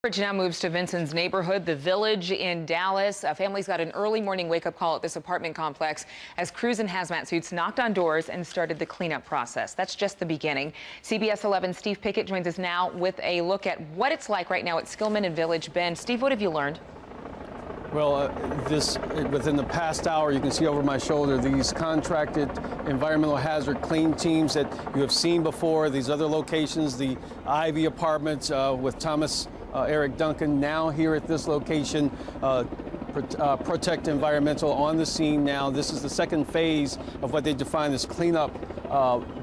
Coverage now moves to Vincent's neighborhood, the Village in Dallas. Families got an early morning wake-up call at this apartment complex as crews in hazmat suits knocked on doors and started the cleanup process. That's just the beginning. CBS 11's Steve Pickett joins us now with a look at what it's like right now at Skillman and Village Bend. Steve, what have you learned? Well, within the past hour, you can see over my shoulder these contracted environmental hazard clean teams that you have seen before. These other locations, the Ivy Apartments with Thomas Eric Duncan, now here at this location. Protect Environmental on the scene now. This is the second phase of what they define as cleanup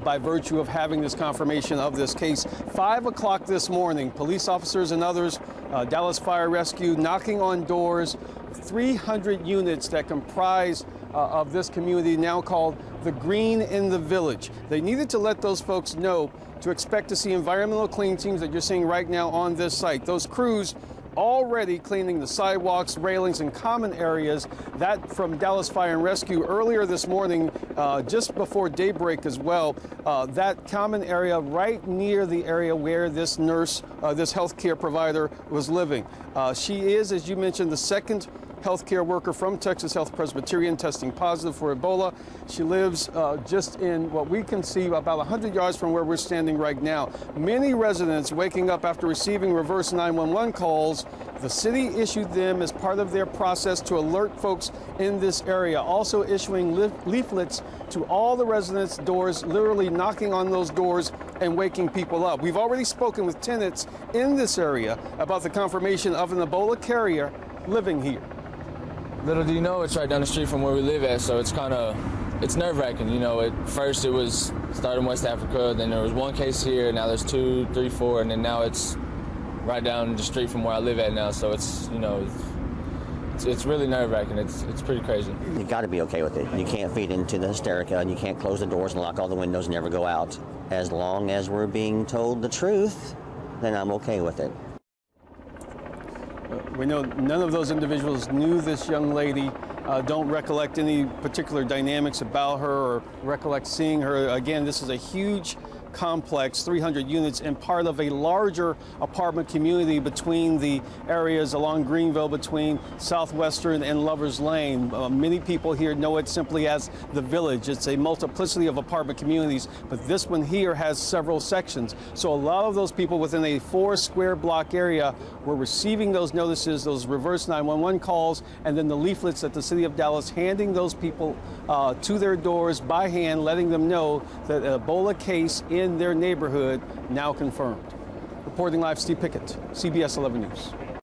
by virtue of having this confirmation of this case. 5 o'clock this morning, police officers and others, Dallas Fire Rescue, knocking on doors. 300 units that comprise of this community now called the Green in the Village. They needed to let those folks know to expect to see environmental clean teams that you're seeing right now on this site. Those crews already cleaning the sidewalks, railings, and common areas. That from Dallas Fire and Rescue earlier this morning, just before daybreak as well. That common area right near the area where this nurse, this healthcare provider was living. She is, as you mentioned, the second healthcare worker from Texas Health Presbyterian testing positive for Ebola. She lives just in what we can see about 100 yards from where we're standing right now. Many residents waking up after receiving reverse 911 calls. The city issued them as part of their process to alert folks in this area, also issuing leaflets to all the residents' doors, literally knocking on those doors and waking people up. We've already spoken with tenants in this area about the confirmation of an Ebola carrier living here. Little do you know, it's right down the street from where we live at, so it's it's nerve-wracking. You know, at first it was started in West Africa, then there was one case here, now there's 2, 3, 4, and then now it's right down the street from where I live at now, so it's, you know, it's really nerve-wracking. It's pretty crazy. You got to be okay with it. You can't feed into the hysterica, and you can't close the doors and lock all the windows and never go out. As long as we're being told the truth, then I'm okay with it. We know none of those individuals knew this young lady, don't recollect any particular dynamics about her or recollect seeing her. Again, this is a huge complex, 300 units, and part of a larger apartment community between the areas along Greenville between Southwestern and Lover's Lane. Many people here know it simply as the Village. It's a multiplicity of apartment communities, but this one here has several sections. So a lot of those people within a 4 square block area were receiving those notices, those reverse 911 calls, and then the leaflets at the City of Dallas handing those people to their doors by hand, letting them know that an Ebola case in their neighborhood now confirmed. Reporting live, Steve Pickett, CBS 11 News.